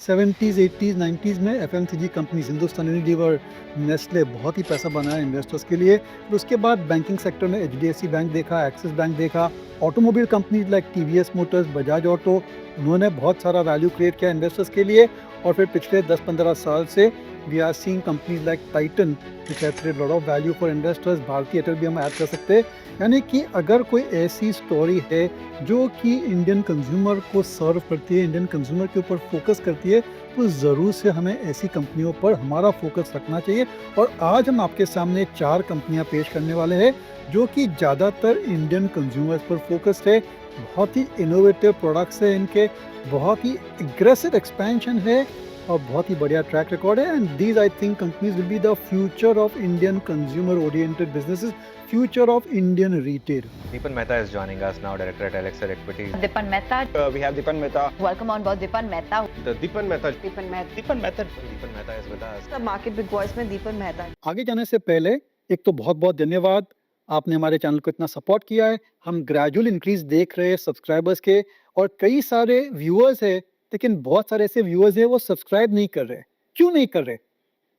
70s, 80s, 90s में FMCG companies Hindustan Unilever, Nestle बहुत ही पैसा बनाया इन्वेस्टर्स के लिए। फिर उसके बाद बैंकिंग सेक्टर में एचडीएफसी बैंक देखा, एक्सिस बैंक देखा, automobile companies like TVS Motors, Bajaj auto, उन्होंने बहुत सारा वैल्यू क्रिएट किया इन्वेस्टर्स के लिए। और फिर पिछले 10-15 साल से we are seeing companies like Titan which have created lot of value for investors. Bharti Airtel भी हम ऐड कर सकते हैं। यानी कि अगर कोई ऐसी स्टोरी है जो कि इंडियन कंज्यूमर को सर्व करती है, इंडियन कंज्यूमर के ऊपर फोकस करती है, तो ज़रूर से हमें ऐसी कंपनियों पर हमारा फोकस रखना चाहिए। और आज हम आपके सामने 4 कंपनियां पेश करने वाले हैं जो कि ज़्यादातर इंडियन कंज्यूमर्स पर फोकस्ड है। बहुत ही इनोवेटिव प्रोडक्ट्स है इनके, बहुत ही एग्रेसिव एक्सपेंशन है और बहुत ही बढ़िया ट्रैक रिकॉर्ड है। And these I think companies will be the future of Indian consumer oriented businesses, future of Indian retail. Deepan Mehta is joining us now, director at Elixir Equity. Dipan Mehta. We have Dipan Mehta. Welcome on board, Dipan Mehta. The Dipan Mehta. Dipan Mehta. Dipan Mehta. Deepan Mehta is with us. The market big voice में Dipan Mehta. आगे जाने से पहले एक तो बहुत बहुत धन्यवाद, आपने हमारे चैनल को इतना सपोर्ट किया है। हम ग्रेजुअल इंक्रीज देख रहे हैं सब्सक्राइबर्स के, और कई सारे व्यूअर्स है, लेकिन बहुत सारे ऐसे व्यूअर्स है वो सब्सक्राइब नहीं कर रहे। क्यों नहीं कर रहे?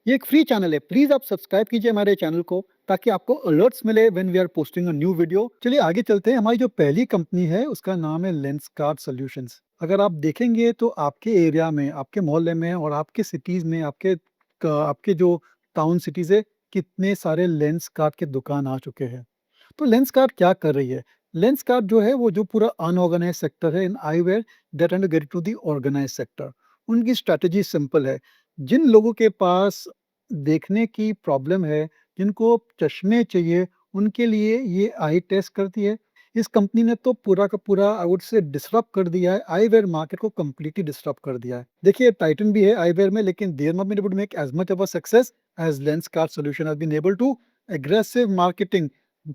ये एक फ्री चैनल है, प्लीज आप सब्सक्राइब कीजिए हमारे चैनल को ताकि आपको अलर्ट्स मिले when we are posting a new video. चलिए आगे चलते हैं। हमारी जो पहली कंपनी है उसका नाम है लेंसकार्ट सॉल्यूशंस। अगर आप देखेंगे तो आपके एरिया में, आपके मोहल्ले में और आपके सिटीज में, आपके जो टाउन सिटीज है, कितने सारे लेंसकार्ट के दुकान आ चुके हैं। तो लेंसकार्ट क्या कर रही है? लेंसकार्ट जो है वो जो पूरा अनऑर्गेनाइज सेक्टर है in eyewear, they trying to get to the organised sector. उनकी स्ट्रेटजी सिंपल है। जिन लोगों के पास देखने की प्रॉब्लम है, जिनको चश्मे चाहिए, उनके लिए ये आई टेस्ट करती है। इस कंपनी ने तो पूरा का पूरा आई वुड से डिसरप्ट कर दिया है, आईवेयर मार्केट को कंप्लीटली डिसरप्ट कर दिया है। देखिए टाइटन भी है आईवेयर में, लेकिन they have not been able to make as much of a success as Lenskart solution has been able to. Aggressive marketing,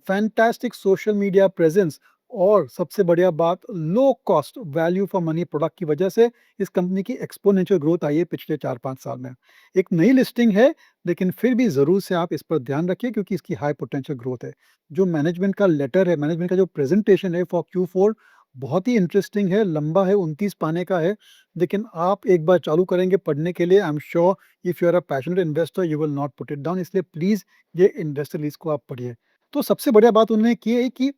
fantastic social media presence और सबसे बढ़िया बात low cost value for money product की वजह से इस कंपनी की exponential growth आई है पिछले 4-5 साल में। एक नई लिस्टिंग है, लेकिन फिर भी ज़रूर से आप इस पर ध्यान रखिए क्योंकि इसकी हाई पोटेंशियल ग्रोथ है। जो मैनेजमेंट का लेटर है, मैनेजमेंट का जो प्रेजेंटेशन है फॉर Q4 बहुत ही इंटरेस्टिंग है, लंबा है, 29 पाने का है। लेकिन आप एक बार चालू करेंगे पढ़ने के लिए, I am sure if you are a passionate investor you will not put it down. इसलिए प्लीज़ ये इन्वेस्टर लिस्ट को आप पढ़िए। तो सबसे बढ़िया बात उन्होंने की है कि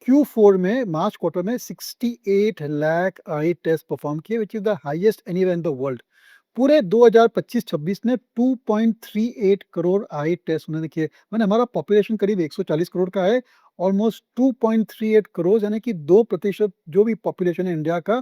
Q4 में, मार्च क्वार्टर में 68 लाख आई टेस्ट परफॉर्म किए, which is the highest anywhere in the world. पूरे 2025-26 में 2.38 करोड़ आई टेस्ट उन्होंने किए। मैंने हमारा पॉपुलेशन करीब 140 करोड़ का है, ऑलमोस्ट 2.38 करोड़ यानी कि 2% जो भी पॉपुलेशन है इंडिया का,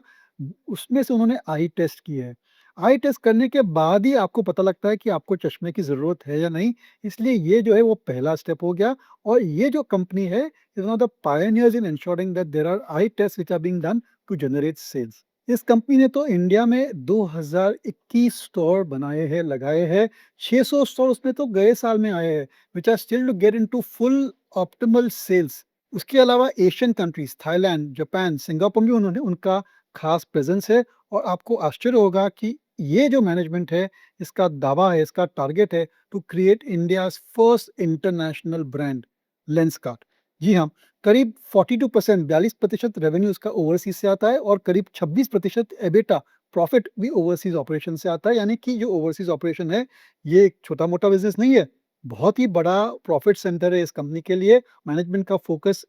उसमें से उन्होंने आई टेस्ट किए हैं। आई टेस्ट करने के बाद ही आपको पता लगता है कि आपको चश्मे की ज़रूरत है या नहीं। इसलिए ये जो है वो पहला स्टेप हो गया। और ये जो कंपनी है is one of the pioneers in ensuring that there are eye test which are being done to generate sales. इस कंपनी ने तो इंडिया में 2021 स्टोर बनाए हैं, लगाए हैं। 600 स्टोर उसमें तो गए साल में आए हैं, which are still to get into full optimal sales. उसके अलावा Asian countries, Thailand, Japan, Singapore में उन्होंने उनका खास प्रेजेंस है। और आपको आश्चर्य होगा कि ये जो मैनेजमेंट है, इसका दावा है, इसका टारगेट है to create India's first international brand Lenskart. जी हाँ, करीब 42%, 42% रेवेन्यू इसका ओवरसीज से आता है और करीब 26% एबिटा प्रॉफिट भी ओवरसीज ऑपरेशन से आता है। यानी कि जो ओवरसीज ऑपरेशन है ये एक छोटा मोटा बिजनेस नहीं है, बहुत ही बड़ा प्रॉफिट सेंटर है इस कंपनी के लिए। मैनेजमेंट का फोकस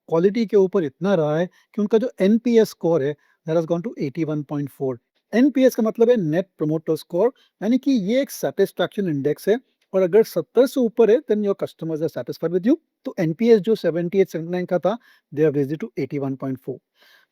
क्वालिटी के ऊपर इतना रहा है कि उनका जो एनपीएस स्कोर है that has gone to 81.4। NPS का मतलब है नेट प्रमोटर स्कोर, यानी कि ये एक सेटिस्फैक्शन इंडेक्स है। और अगर 70 से ऊपर है then your customers are satisfied with you. तो एनपीएस जो 78-79 का था, they have raised it to 81.4।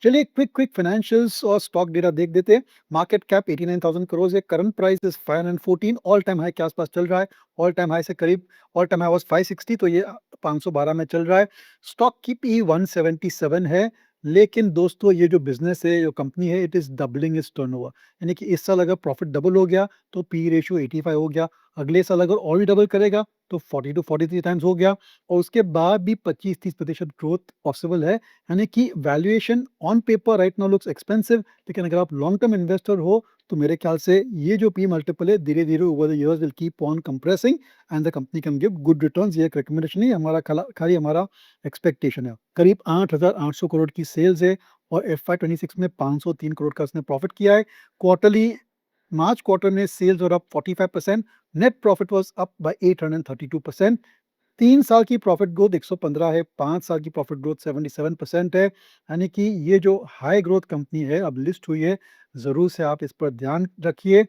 चलिए क्विक क्विक फाइनेंशियल्स और स्टॉक डेटा देख देते हैं। मार्केट कैप 89,000 करोड़ है, current price is 514, all time high के आसपास चल रहा है। ऑल टाइम हाई से करीब, ऑल टाइम हाई वाज 560, तो ये 512 में चल रहा है। स्टॉक की पी 177 है। लेकिन दोस्तों ये जो बिजनेस है, जो कंपनी है, it is doubling it's turnover. यानी कि इस साल अगर प्रॉफिट डबल हो गया तो पी रेशियो 85 हो गया। अगले साल अगर और भी डबल करेगा तो 40 टू 43 टाइम्स हो गया। और उसके बाद भी 25-30% ग्रोथ पॉसिबल है। यानी कि valuation on paper right now looks expensive, लेकिन अगर आप लॉन्ग टर्म इन्वेस्टर हो तो मेरे ख्याल से ये जो पी मल्टीपल है धीरे धीरे over the years will keep on compressing and the company can give good returns. ये एक रिकमेंडेशन नहीं, हमारा खाली हमारा एक्सपेक्टेशन है। करीब 8,800 करोड़ की सेल्स है और FY 26 में 503 करोड़ का उसने प्रॉफिट किया है। क्वार्टरली March quarter में sales were up 45%, net profit was up by 832%. 3 साल की प्रॉफिट ग्रोथ 115 है, 5 साल की प्रॉफिट ग्रोथ 77% है। यानी कि ये जो हाई ग्रोथ कंपनी है, अब लिस्ट हुई है, ज़रूर से आप इस पर ध्यान रखिए।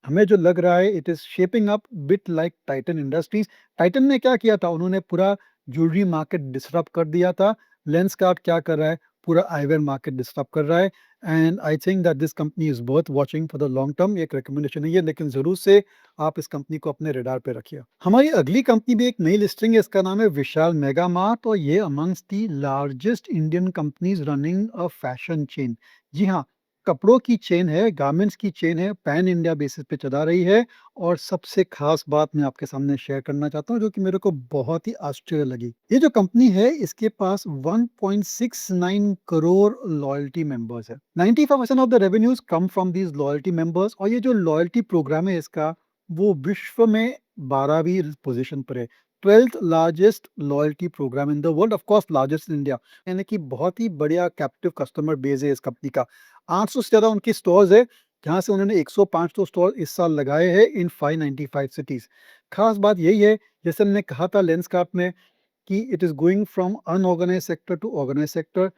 हमें जो लग रहा है it is shaping up bit like Titan industries. Titan ने क्या किया था? उन्होंने पूरा ज्वेलरी मार्केट डिसरप्ट कर दिया था। लेंसकार्ट क्या कर रहा है? पूरा आईवेयर मार्केट डिसरप्ट कर रहा है and I think that this company is worth watching for the long term. ये एक रिकमेंडेशन नहीं है, लेकिन ज़रूर से आप इस कंपनी को अपने रडार पे रखिए। हमारी अगली कंपनी भी एक नई लिस्टिंग है, इसका नाम है विशाल मेगा मार्ट और ये amongst the largest Indian companies running a fashion chain. जी हाँ, कपड़ों की चेन है, गारमेंट्स की चेन है, पैन इंडिया बेसिस पे चला रही है। और सबसे खास बात मैं आपके सामने शेयर करना चाहता हूँ, जो कि मेरे को बहुत ही आश्चर्य लगी। ये जो कंपनी है, इसके पास 1.69 करोड़ लॉयल्टी मेंबर्स है। 95% of the revenues come from these loyalty members और ये जो लॉयल्टी प्रोग्राम है इसका, वो विश्व में 12वीं पोजीशन पर है। 12th largest loyalty program in the world, of course largest in India. यानी कि बहुत ही बढ़िया कैप्टिव कस्टमर बेस है इस कंपनी का। 800 से ज़्यादा उनकी स्टोर्स है, जहाँ से उन्होंने 105 तो स्टोर इस साल लगाए हैं इन 595 सिटीज़। खास बात यही है, जैसे मैंने कहा था लेंसकार्ट में, कि it is going from unorganised sector to organised sector.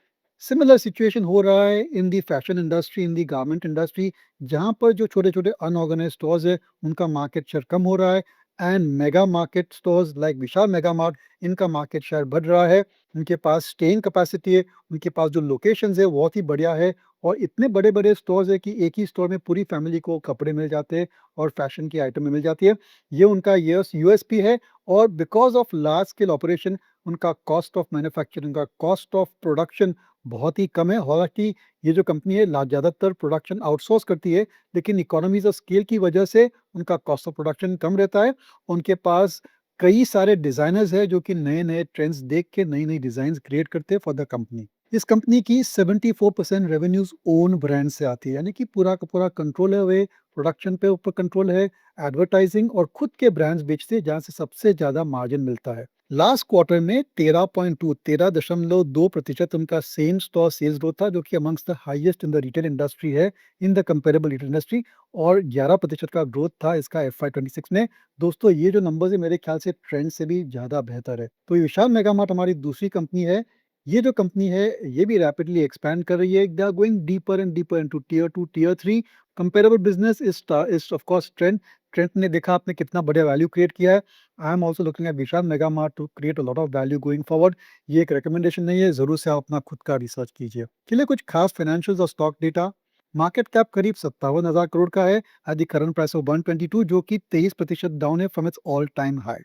Similar situation हो रहा है in the fashion industry, in the garment industry, जहाँ पर जो छोटे-छोटे अनऑर्गेनाइज्ड स्टोर्स हैं, उनका मार्केट शेयर कम हो रहा है and mega market stores like Vishal Mega mart, इनका मार्केट शेयर बढ़ रहा है। उनके पास स्टेइंग कैपेसिटी है, उनके पास जो लोकेशंस है बहुत ही बढ़िया है और इतने बड़े-बड़े स्टोर्स है कि एक ही स्टोर में पूरी फैमिली को कपड़े मिल जाते हैं और फैशन की आइटमें मिल जाती है। ये उनका यूएसपी है और because of large scale operation उनका कॉस्ट ऑफ मैन्युफैक्चरिंग का कॉस्ट ऑफ प्रोडक्शन बहुत ही कम है। हालाँकि ये जो कंपनी है ज़्यादातर प्रोडक्शन आउटसोर्स करती है, लेकिन इकोनॉमीज़ ऑफ स्केल की वजह से उनका कॉस्ट ऑफ प्रोडक्शन कम रहता है। उनके पास कई सारे डिज़ाइनर्स हैं जो कि नए-नए ट्रेंड्स देख के नई-नई डिज़ाइन्स क्रिएट करते हैं फॉर द कंपनी। इस कंपनी की 74% रेवेन्यूज़ ओन ब्रांड से आती है, यानी कि पूरा का पूरा कंट्रोल है, वे प्रोडक्शन पे ऊपर कंट्रोल है, एडवर्टाइजिंग और खुद के ब्रांड्स बेचते हैं जहाँ से सबसे ज़्यादा मार्जिन मिलता है। लास्ट क्वार्टर में 13.2% उनका सेम स्टोर सेल्स ग्रोथ था, जो कि amongst the highest in the retail industry है, in the comparable retail industry और 11% का ग्रोथ था इसका FY26 में। दोस्तों, ये जो नंबर्स है मेरे ख्याल से ट्रेंड से भी ज़्यादा बेहतर है। तो ये विशाल मेगा मार्ट हमारी दूसरी कंपनी है। ये जो कंपनी है, ये भी रैपिडली एक्सपैंड कर रही है। They are going deeper and deeper into tier 2, tier 3। Comparable business is of course Trent. Trent ने देखा आपने कितना बढ़िया वैल्यू क्रिएट किया है। I am also looking at Vishal Mega Mart to create a lot of value going forward. ये एक रिकमेंडेशन नहीं है, ज़रूर से आप अपना खुद का रिसर्च कीजिए। चलिए कुछ खास फाइनेंशियल्स और स्टॉक डेटा। मार्केट कैप करीब 57,000 करोड़ का है at the current price of 122, जो कि 23% डाउन है from its all time high.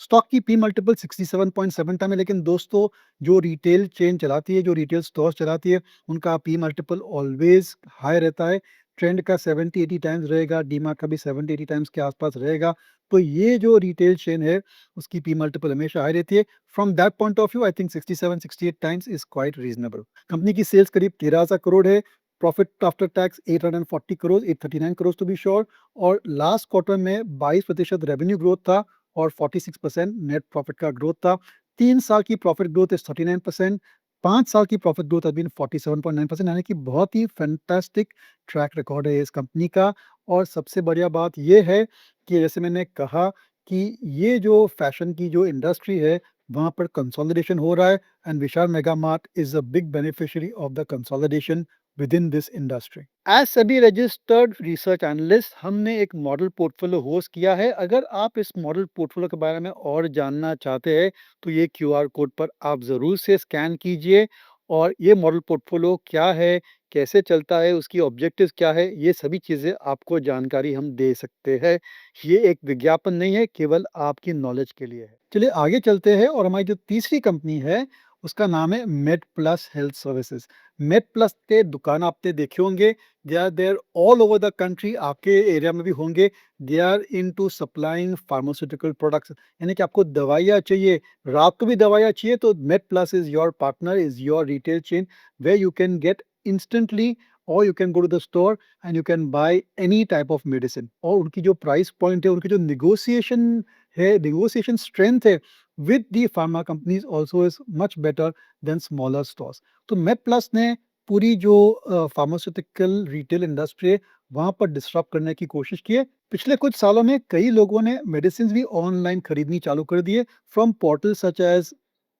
Stock की पी मल्टीपल 67.7 टाइम है, लेकिन दोस्तों, जो रिटेल चेन चलाती है, जो रिटेल स्टोर्स चलाती है, उनका पी मल्टीपल ऑलवेज हाई रहता है। ट्रेंड का 70-80 टाइम्स रहेगा, डीमार्ट का भी 70-80 टाइम्स के आसपास रहेगा। तो ये जो रिटेल चेन है, उसकी पी मल्टीपल हमेशा हाई रहती है। From that point of view I think 67-68 times is quite reasonable. Company की सेल्स करीब 13,000 करोड़ है। Profit after tax 840 crore, 839 crore to be sure. और लास्ट क्वार्टर में 22% रेवेन्यू ग्रोथ था और 46% नेट प्रॉफिट का ग्रोथ था। 3 साल की प्रॉफिट ग्रोथ इज़ 39%, 5 साल की प्रॉफिट ग्रोथ हैज़ बीन 47.9%, यानी कि बहुत ही फैंटास्टिक ट्रैक रिकॉर्ड है इस कंपनी का। और सबसे बढ़िया बात ये है कि जैसे मैंने कहा कि ये जो फैशन की जो इंडस्ट्री है, वहाँ पर कंसोलिडेशन हो रहा है and Vishal Mega Mart is a big beneficiary of the consolidation within this industry. As सभी रजिस्टर्ड रिसर्च एनालिस्ट, हमने एक मॉडल पोर्टफोलियो होस्ट किया है। अगर आप इस मॉडल पोर्टफोलियो के बारे में और जानना चाहते हैं, तो ये क्यूआर कोड पर आप ज़रूर से स्कैन कीजिए और ये मॉडल पोर्टफोलियो क्या है, कैसे चलता है, उसकी ऑब्जेक्टिव्स क्या है, ये सभी चीज़ें आपको जानकारी हम दे सकते हैं। ये एक विज्ञापन नहीं है, केवल आपकी नॉलेज के लिए है। चलिए आगे चलते हैं और हमारी जो तीसरी कंपनी है, उसका नाम है मेड प्लस हेल्थ सर्विसेज। मेड प्लस के दुकान आपने देखे होंगे, they are there all over the country, आपके एरिया में भी होंगे। They are into supplying pharmaceutical products, यानी कि आपको दवाइयाँ चाहिए, रात को भी दवाइयाँ चाहिए, तो MedPlus is your partner, is your retail chain where you can get instantly और you can go to the store and you can buy any type of medicine. और उनकी जो प्राइस पॉइंट है, उनकी जो निगोशिएशन है, निगोशिएशन स्ट्रेंथ है with the pharma companies also is much better than smaller stores. तो मेड प्लस ने पूरी जो फार्मास्यूटिकल रिटेल इंडस्ट्री है, वहाँ पर डिसरप्ट करने की कोशिश की है। पिछले कुछ सालों में कई लोगों ने मेडिसिन्स भी ऑनलाइन खरीदनी चालू कर दी है from portal such as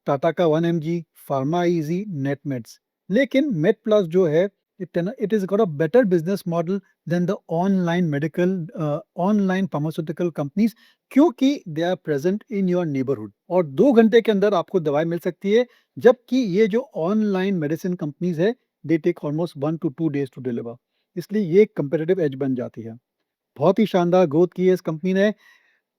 Tata का 1mg, फार्मा इज़ी, नेटमेड्स। लेकिन मेडप्लस जो है it is got a better business model than the online pharmaceutical companies क्योंकि they are present in your neighbourhood और 2 घंटे के अंदर आपको दवाई मिल सकती है, जबकि ये जो ऑनलाइन मेडिसिन कंपनीज़ है, they take almost 1 to 2 days to deliver. इसलिए ये एक कंपैरेटिव एज बन जाती है। बहुत ही शानदार ग्रोथ की है इस कंपनी ने,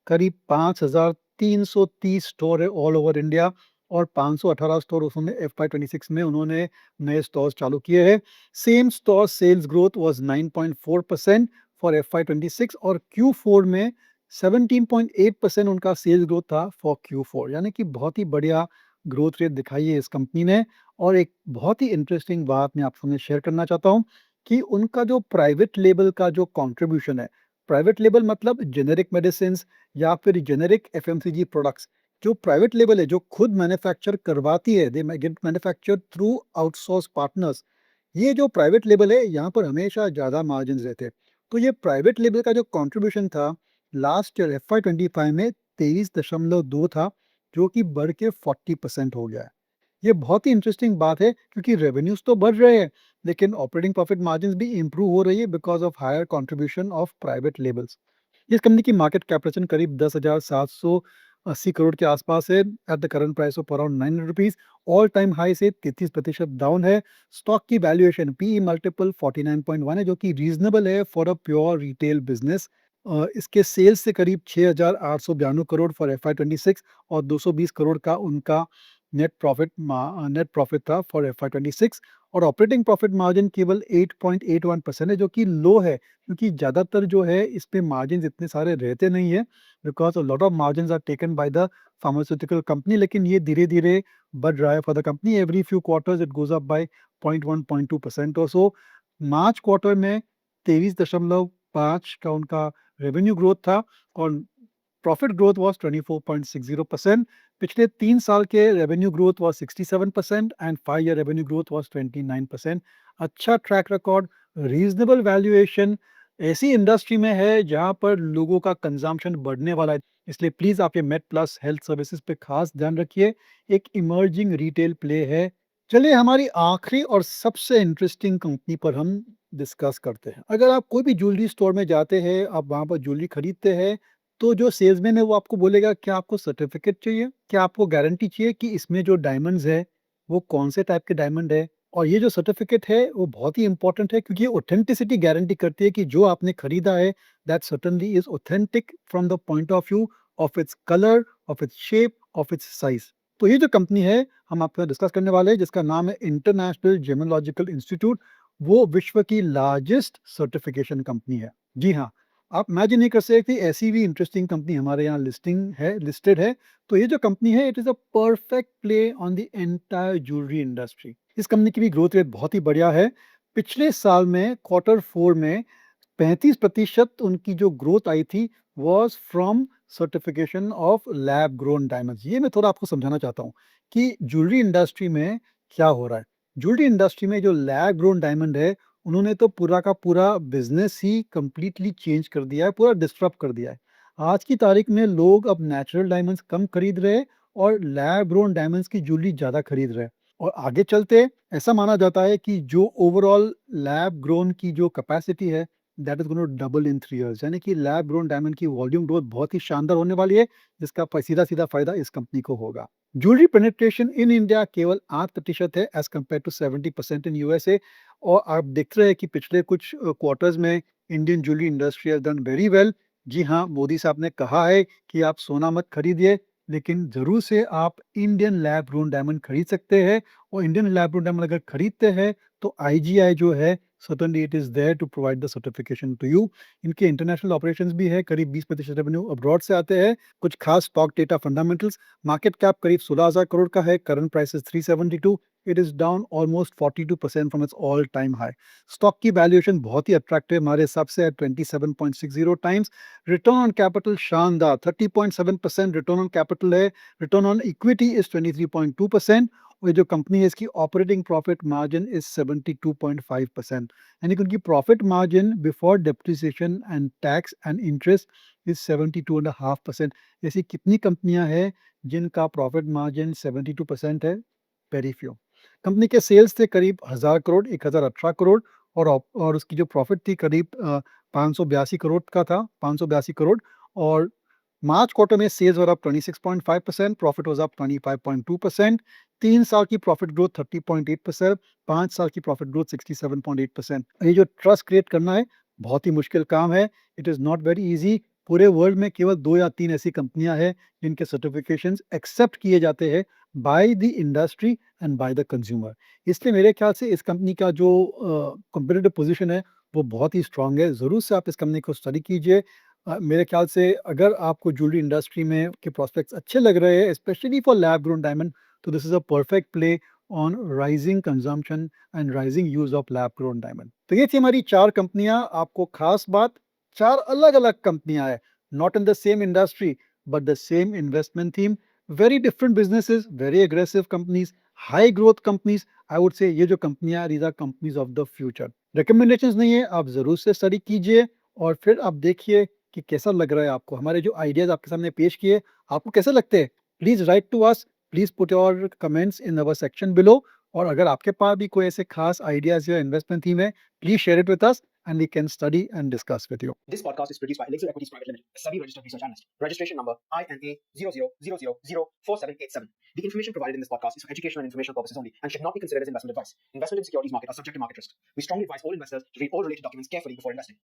करीब 5,330 स्टोर है ऑल ओवर इंडिया और 518 स्टोर उसने FY26 में उन्होंने नए स्टोर्स चालू किए हैं। Same store sales growth was 9.4% for FY26 और Q4 में 17.8% उनका सेल्स ग्रोथ था फॉर Q4 यानी कि बहुत ही बढ़िया ग्रोथ रेट दिखाई है इस कंपनी ने। और एक बहुत ही इंटरेस्टिंग बात मैं आपके सामने शेयर करना चाहता हूँ कि उनका जो प्राइवेट लेबल का जो कंट्रीब्यूशन है, प्राइवेट लेबल मतलब जेनेरिक मेडिसिन्स या फिर जेनेरिक एफएमसीजी प्रोडक्ट्स जो प्राइवेट लेबल है, जो खुद मैन्युफैक्चर करवाती है, they get manufacture through outsource partners. ये जो प्राइवेट लेबल है, यहाँ पर हमेशा ज़्यादा मार्जिन रहते हैं। तो ये प्राइवेट लेबल का जो कंट्रीब्यूशन था लास्ट ईयर FY25 में 23.2 था, जो कि बढ़ के 40% हो गया है। ये बहुत ही इंटरेस्टिंग बात है क्योंकि रेवेन्यूज तो बढ़ रहे हैं, लेकिन ऑपरेटिंग प्रॉफिट मार्जिन भी इंप्रूव हो रही है because of higher contribution of private labels. इस कंपनी की मार्केट कैपिटलाइजेशन करीब 10,780 करोड़ के आसपास है at the current price of around 900 rupees. All time high से 33% डाउन है। स्टॉक की वैल्यूएशन पीई मल्टीपल 49.1 है, जो कि रीजनेबल है for a pure retail business. इसके सेल्स से करीब 6,892 करोड़ फॉर FY26 और 220 करोड़ का उनका नेट प्रॉफिट था फॉर FY26 और ऑपरेटिंग प्रॉफिट मार्जिन केवल 8.81% है, जो कि लो है क्योंकि ज़्यादातर जो है इस पे मार्जिन इतने सारे रहते नहीं है because a lot of margin are taken by the pharmaceutical company. लेकिन ये धीरे धीरे बढ़ रहा है for the company. Every few quarters it goes up by 0.1 0.2% और सो। मार्च क्वार्टर में 23.5 का उनका रेवेन्यू ग्रोथ था और प्रॉफिट ग्रोथ वाज 24.60%। पिछले 3 साल के revenue growth was 67% and 5 year revenue growth was 29%। अच्छा ट्रैक रिकॉर्ड, रीजनेबल वैल्यूएशन। ऐसी इंडस्ट्री में है जहां पर लोगों का कंजम्पशन बढ़ने वाला है, इसलिए प्लीज आप ये मेड प्लस हेल्थ सर्विसेज पे खास ध्यान रखिए। एक इमर्जिंग रिटेल प्ले है। चलिए हमारी आखिरी और सबसे इंटरेस्टिंग कंपनी पर हम डिस्कस करते हैं। अगर आप कोई भी ज्वेलरी स्टोर में जाते हैं, आप वहां पर ज्वेलरी खरीदते हैं, तो जो सेल्समैन है वो आपको बोलेगा क्या आपको सर्टिफिकेट चाहिए? क्या आपको गारंटी चाहिए कि इसमें जो डायमंड्स है, वो कौन से टाइप के डायमंड है? और ये जो सर्टिफिकेट है वो बहुत ही इंपॉर्टेंट है क्योंकि ये ऑथेंटिसिटी गारंटी करती है कि जो आपने खरीदा है that certainly is authentic from the point of view of its colour, of its shape, of its size. तो ये जो कंपनी है हम आपके साथ डिस्कस करने वाले हैं जिसका नाम है इंटरनेशनल जेमोलॉजिकल इंस्टीट्यूट, वो विश्व की लार्जेस्ट सर्टिफिकेशन कंपनी है। जी हाँ, आप इमेजिन नहीं कर सकते ऐसी भी इंटरेस्टिंग कंपनी हमारे यहाँ लिस्टेड है। तो ये जो कंपनी है it is a perfect play on the entire jewellery industry. इस कंपनी की भी ग्रोथ रेट बहुत ही बढ़िया है। पिछले साल में Q4 में 35% उनकी जो ग्रोथ आई थी was from certification of lab grown diamonds. ये मैं थोड़ा आपको समझाना चाहता हूँ कि ज्वेलरी इंडस्ट्री में क्या हो रहा है। ज्वेलरी इंडस्ट्री में जो लैब ग्रोन डायमंड है, उन्होंने तो पूरा का पूरा बिजनेस ही कंप्लीटली चेंज कर दिया है, पूरा डिस्टर्ब कर दिया है। आज की तारीख में लोग अब नेचुरल डायमंड्स कम खरीद रहे हैं और लैब ग्रोन डायमंड्स की ज्वेलरी ज़्यादा खरीद रहे हैं। और आगे चलते ऐसा माना जाता है कि जो ओवरऑल लैब ग्रोन की जो कैपेसिटी है that is going to double in 3 years, यानी कि लैब ग्रोन डायमंड की वॉल्यूम ग्रोथ बहुत ही शानदार होने वाली है, जिसका सीधा सीधा फायदा इस कंपनी को होगा। ज्वेलरी पेनिट्रेशन इन इंडिया केवल 8% है as compare to 70% in USA. और आप देख रहे हैं कि पिछले कुछ क्वार्टर्स में Indian jewellery industry has done very well. जी हाँ, मोदी साहब ने कहा है कि आप सोना मत खरीदिए, लेकिन जरूर से आप इंडियन लैब ग्रोन डायमंड खरीद सकते हैं। और इंडियन लैब ग्रोन डायमंड अगर खरीदते हैं तो आईजीआई जो है certainly it is there to provide the certification to you। इनके इंटरनेशनल ऑपरेशंस भी है, करीब 20% रेवेन्यू अब्रॉड से आते हैं। कुछ खास stock data fundamentals, market cap करीब 16,000 करोड़ का है, current price is 372। It is down almost 42% from its all time high. Stock की वैल्यूएशन बहुत ही अट्रैक्टिव हमारे हिसाब से है 27.60 टाइम्स। रिटर्न ऑन कैपिटल शानदार 30.7% रिटर्न ऑन कैपिटल है। रिटर्न ऑन इक्विटी इज 23.2% और ये जो कंपनी है इसकी ऑपरेटिंग प्रॉफिट मार्जिन इज 72.5%, यानी कि उनकी profit margin before depreciation and tax and interest is 72.5%। ऐसी कितनी कंपनियां हैं जिनका प्रॉफिट मार्जिन 72% है? Very few. कंपनी के सेल्स थे करीब 1000 करोड़, 1018 करोड़, और उसकी जो प्रॉफिट थी करीब 582 करोड़ का था, 582 करोड़। और मार्च क्वार्टर में sales were up 26.5%, profit was up 25.2%। 3 साल की प्रॉफिट ग्रोथ 30.8%, 5 साल की प्रॉफिट ग्रोथ 67.8%। ये जो ट्रस्ट क्रिएट करना है बहुत ही मुश्किल काम है। It is not very easy. पूरे वर्ल्ड में केवल 2 या 3 ऐसी कंपनियां हैं जिनके सर्टिफिकेशंस एक्सेप्ट किए जाते हैं by the industry and by the consumer. इसलिए मेरे ख्याल से इस कंपनी का जो कॉम्पिटिटिव पोजीशन है वो बहुत ही स्ट्रांग है। ज़रूर से आप इस कंपनी को स्टडी कीजिए। मेरे ख्याल से अगर आपको ज्वेलरी इंडस्ट्री में के प्रॉस्पेक्ट्स अच्छे लग रहे हैं, specially for lab grown diamond, तो this is a perfect play on rising consumption and rising use of lab grown diamond. तो ये थी हमारी 4 कंपनियाँ। आपको खास बात, 4 अलग-अलग कंपनियाँ हैं, not in the same industry but the same investment theme, very different businesses, very aggressive companies, high growth companies. I would say ये जो कंपनियाँ हैं, these are companies of the future. Recommendations नहीं है, आप ज़रूर से स्टडी कीजिए और फिर आप देखिए कि कैसा लग रहा है आपको। हमारे जो आइडियाज़ आपके सामने पेश किए, आपको कैसे लगते हैं? Please write to us, please put your comments in our section below. और अगर आपके पास भी कोई ऐसे खास आइडियाज़ या इन्वेस्टमेंट थीम है, please share it with us and we can study and discuss with you. This podcast is produced by Elixir Equities Private Limited, a SEBI registered research analyst. Registration number INA 0000004787. The information provided in this podcast is for educational and informational purposes only and should not be considered as investment advice. Investment in securities market are subject to market risk. We strongly advise all investors to read all related documents carefully before investing.